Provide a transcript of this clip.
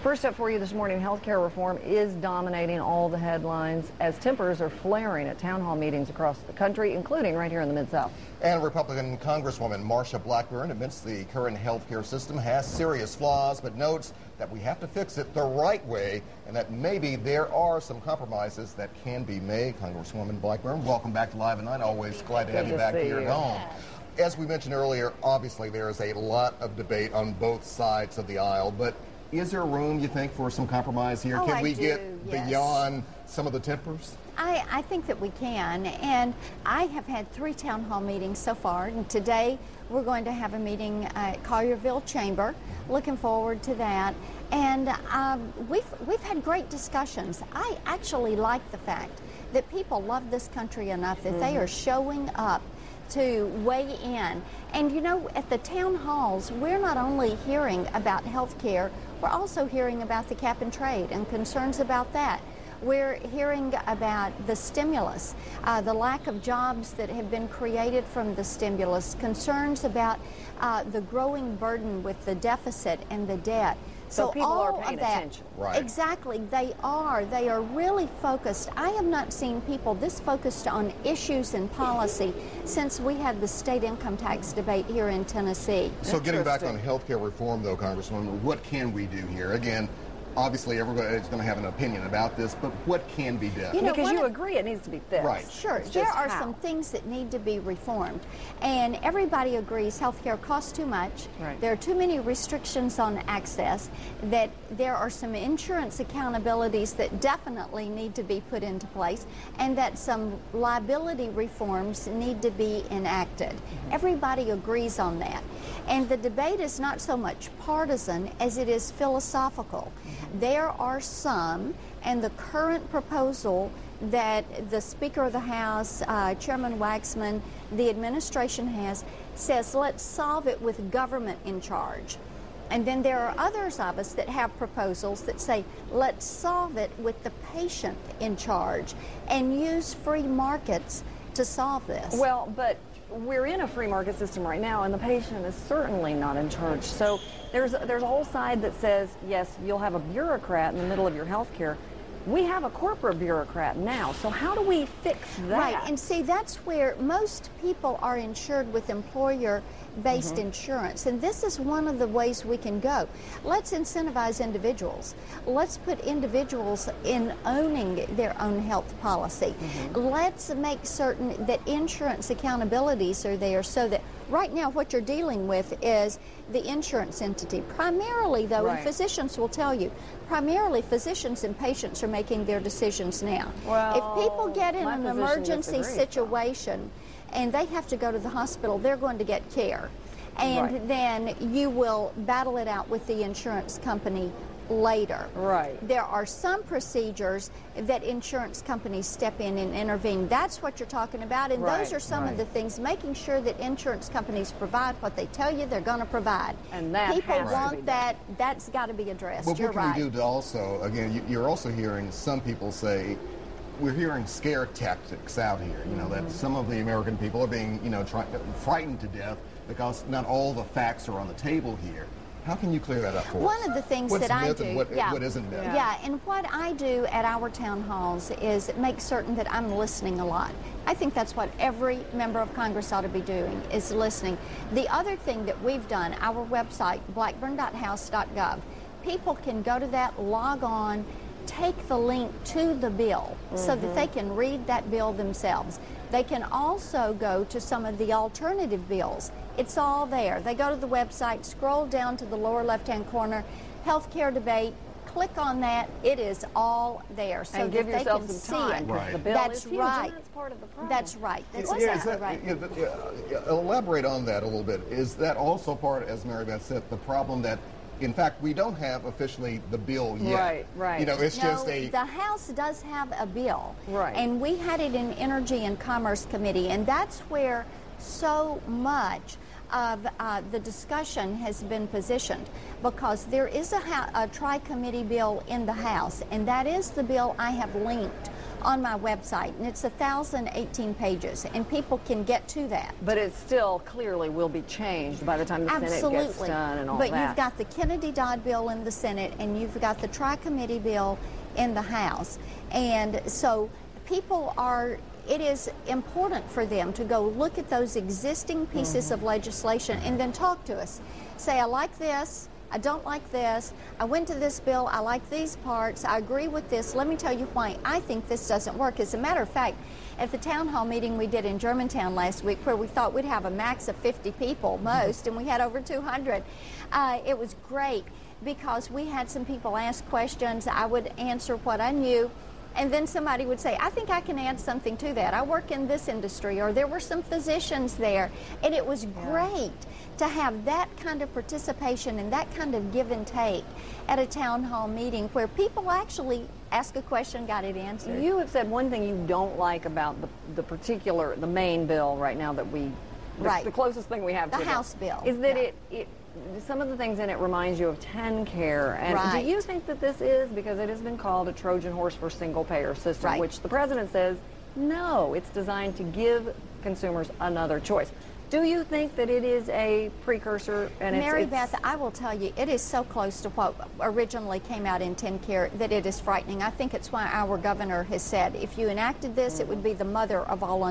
First up for you this morning, healthcare reform is dominating all the headlines as tempers are flaring at town hall meetings across the country, including right here in the Mid-South. And Republican Congresswoman Marsha Blackburn admits the current healthcare system has serious flaws, but notes that we have to fix it the right way and that maybe there are some compromises that can be made. Congresswoman Blackburn, welcome back to Live at Night. Always glad to have you back here at home. As we mentioned earlier, obviously there is a lot of debate on both sides of the aisle, but is there room, you think, for some compromise here? Can we get beyond some of the tempers? I think that we can, and I have had 3 town hall meetings so far, and today we're going to have a meeting at Collierville Chamber. Looking forward to that, and we've had great discussions. I actually like the fact that people love this country enough that they are showing up to weigh in. And you know, at the town halls, we're not only hearing about health care, we're also hearing about the cap and trade and concerns about that. We're hearing about the stimulus, the lack of jobs that have been created from the stimulus, concerns about the growing burden with the deficit and the debt. So people are paying attention. Right. Exactly. They are. They are really focused. I have not seen people this focused on issues and policy since we had the state income tax debate here in Tennessee. So getting back on health care reform, though, Congresswoman, what can we do here? Again, obviously everybody is going to have an opinion about this, but what can be done? You know, because you agree it needs to be fixed. Right. Sure. There are some things that need to be reformed. And everybody agrees healthcare costs too much. Right. There are too many restrictions on access, that there are some insurance accountabilities that definitely need to be put into place, and that some liability reforms need to be enacted. Everybody agrees on that. And the debate is not so much partisan as it is philosophical. There are some, and the current proposal that the Speaker of the House, Chairman Waxman, the administration has, says let's solve it with government in charge. And then there are others of us that have proposals that say let's solve it with the patient in charge and use free markets to solve this. Well, but we're in a free market system right now, and the patient is certainly not in charge. So there's a whole side that says, yes, you'll have a bureaucrat in the middle of your health care. We have a corporate bureaucrat now, so how do we fix that? Right, and see, that's where most people are insured with employer-based insurance, and this is one of the ways we can go. Let's incentivize individuals. Let's put individuals in owning their own health policy. Let's make certain that insurance accountabilities are there so that right now what you're dealing with is the insurance entity. Primarily, though, and physicians will tell you, primarily physicians and patients are making their decisions now. Well, if people get in an emergency disagrees, situation and they have to go to the hospital, they're going to get care. And then you will battle it out with the insurance company later. Right. There are some procedures that insurance companies step in and intervene. That's what you're talking about, and those are some of the things, making sure that insurance companies provide what they tell you they're going to provide. And that people has to want be that. That's got to be addressed. But you're what can we do to also, again, you're also hearing some people say, we're hearing scare tactics out here, you know, that some of the American people are being, you know, frightened to death because not all the facts are on the table here. How can you clear that up for us? One of the things What's that I myth do, and what isn't myth? Yeah, and what I do at our town halls is make certain that I'm listening a lot. I think that's what every member of Congress ought to be doing, is listening. The other thing that we've done, our website, blackburn.house.gov, people can go to that, log on, take the link to the bill so that they can read that bill themselves. They can also go to some of the alternative bills. It's all there. They go to the website, scroll down to the lower left-hand corner, healthcare debate, click on that. It is all there so and that give they yourself can some see time, it. because the bill is huge, and that's part of the problem. That's right. That's Yeah, exactly right. Elaborate on that a little bit. Is that also part, as Mary Beth said, the problem that, in fact, we don't have officially the bill yet? Right. You know, it's just the House does have a bill. Right. And we had it in Energy and Commerce Committee, and that's where so much of the discussion has been positioned, because there is a tri-committee bill in the House, and that is the bill I have linked on my website, and it's 1,018 pages, and people can get to that. But it still clearly will be changed by the time the Senate gets done and all but that. But you've got the Kennedy-Dodd bill in the Senate, and you've got the tri-committee bill in the House. And so people are, it is important for them to go look at those existing pieces of legislation and then talk to us. Say, I like this, I don't like this, I went to this bill, I like these parts, I agree with this, let me tell you why I think this doesn't work. As a matter of fact, at the town hall meeting we did in Germantown last week, where we thought we'd have a max of 50 people most, and we had over 200, it was great because we had some people ask questions, I would answer what I knew, and then somebody would say, I think I can add something to that. I work in this industry, or there were some physicians there. And it was great to have that kind of participation and that kind of give and take at a town hall meeting where people actually ask a question, got it answered. You have said one thing you don't like about the main bill right now that the closest thing we have to the House bill is that some of the things in it reminds you of TennCare. And do you think that this is, because it has been called a Trojan horse for single-payer system, which the president says, no, it's designed to give consumers another choice. Do you think that it is a precursor? And Mary Beth, I will tell you, it is so close to what originally came out in TennCare that it is frightening. I think it's why our governor has said, if you enacted this, it would be the mother of all